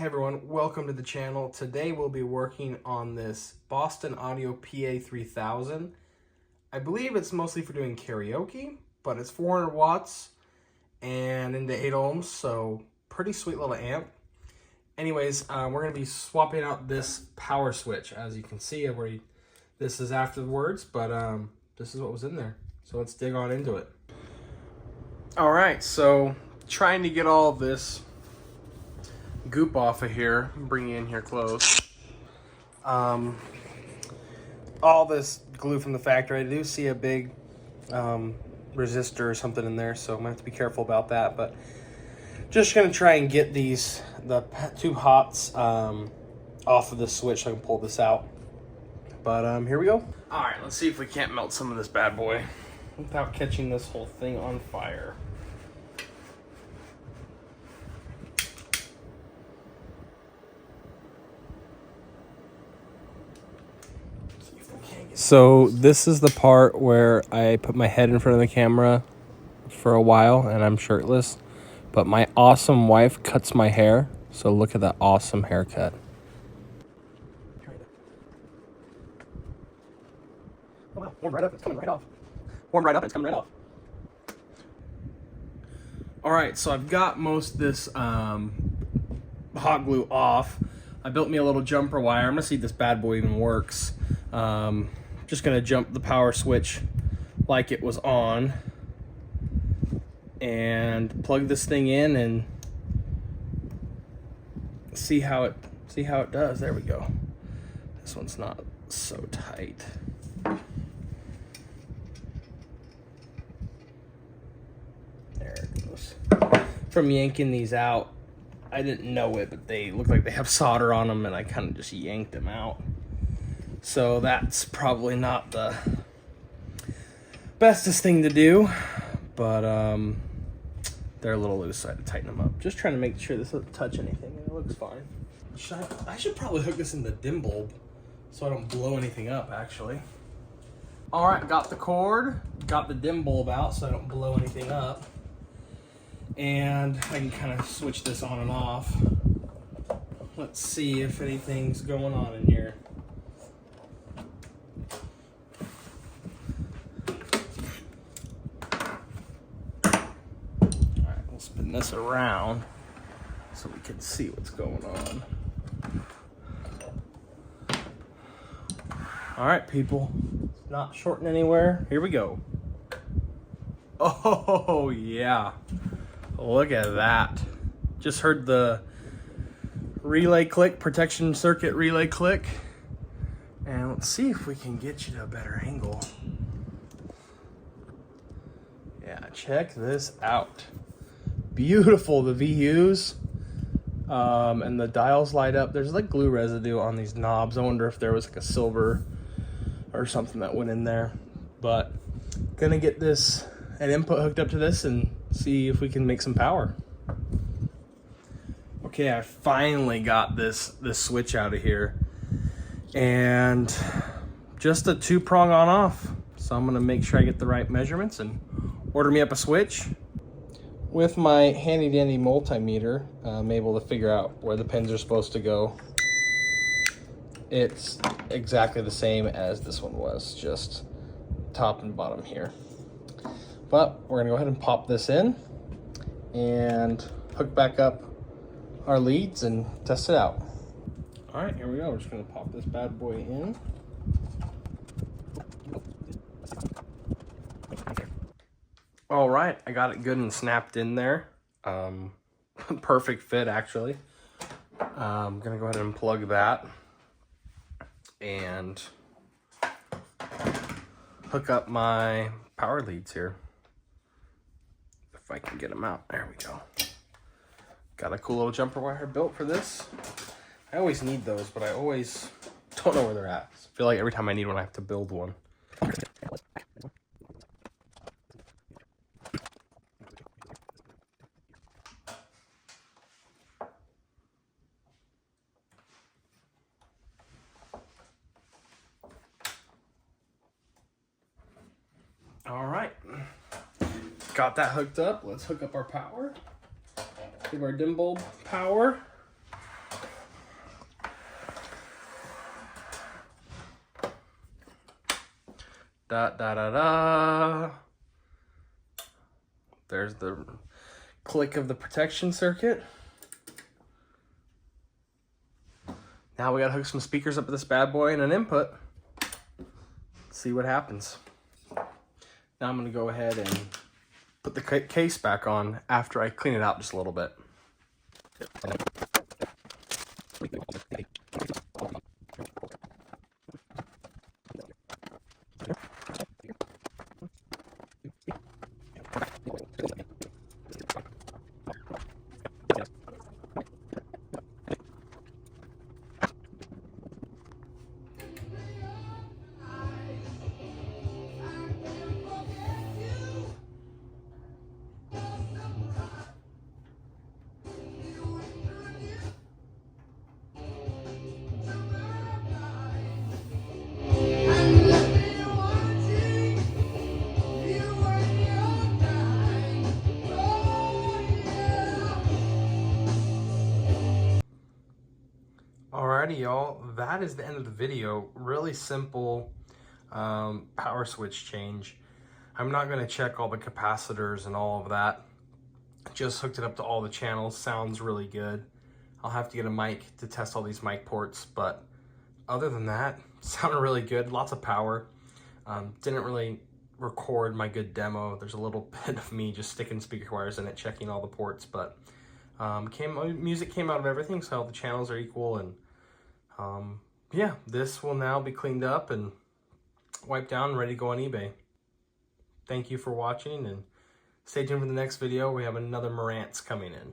Hey everyone, welcome to the channel. Today we'll be working on this Boston Audio PA-3000. I believe it's mostly for doing karaoke, but it's 400 watts and into 8 ohms, so pretty sweet little amp. Anyways, we're going to be swapping out this power switch. As you can see, this is afterwards, but this is what was in there. So let's dig on into it. All right, so trying to get all this goop off of here, bring it in here close. All this glue from the factory. I do see a big resistor or something in there, so I'm gonna have to be careful about that. But just gonna try and get the two hots off of the switch so I can pull this out. But here we go. All right, let's see if we can't melt some of this bad boy without catching this whole thing on fire. So this is the part where I put my head in front of the camera for a while and I'm shirtless, but my awesome wife cuts my hair. So look at that awesome haircut. Oh wow, warmed right up, it's coming right off. Warmed right up, it's coming right off. All right, so I've got most of this hot glue off. I built me a little jumper wire. I'm gonna see if this bad boy even works. Just gonna jump the power switch like it was on and plug this thing in and see how it does. There we go. This one's not so tight. There it goes. From yanking these out, I didn't know it, but they look like they have solder on them and I kind of just yanked them out. So that's probably not the bestest thing to do, but they're a little loose, so I had to tighten them up. Just trying to make sure this doesn't touch anything, and it looks fine. I should probably hook this in the dim bulb so I don't blow anything up, actually. All right, got the cord, got the dim bulb out so I don't blow anything up. And I can kind of switch this on and off. Let's see if anything's going on in here. Spin this around so we can see what's going on. All right, people, it's not shorting anywhere. Here we go. Oh yeah, look at that. Just heard the relay click, protection circuit relay click. And let's see if we can get you to a better angle. Yeah, check this out. Beautiful, the VUs and the dials light up. There's like glue residue on these knobs. I wonder if there was like a silver or something that went in there. But gonna get an input hooked up to this and see if we can make some power. Okay, I finally got this switch out of here, and just a 2-prong on off. So I'm gonna make sure I get the right measurements and order me up a switch. With my handy dandy multimeter, I'm able to figure out where the pins are supposed to go. It's exactly the same as this one was, just top and bottom here. But we're gonna go ahead and pop this in and hook back up our leads and test it out. All right, here we go. We're just gonna pop this bad boy in. All right, I got it good and snapped in there. Perfect fit, actually. I'm gonna go ahead and plug that and hook up my power leads here. If I can get them out, there we go. Got a cool little jumper wire built for this. I always need those, but I always don't know where they're at. I feel like every time I need one, I have to build one. All right, got that hooked up. Let's hook up our power. Give our dim bulb power. Da da da da. There's the click of the protection circuit. Now we gotta hook some speakers up to this bad boy and an input. See what happens. Now I'm gonna go ahead and put the case back on after I clean it out just a little bit. Alrighty, y'all, that is the end of the video. Really simple power switch change. I'm not going to check all the capacitors and all of that. Just hooked it up to all the channels. Sounds really good. I'll have to get a mic to test all these mic ports, but other than that, sounded really good. Lots of power. Didn't really record my good demo. There's a little bit of me just sticking speaker wires in it, checking all the ports, but music came out of everything, so all the channels are equal, and yeah, this will now be cleaned up and wiped down, ready to go on eBay. Thank you for watching, and stay tuned for the next video. We have another Marantz coming in.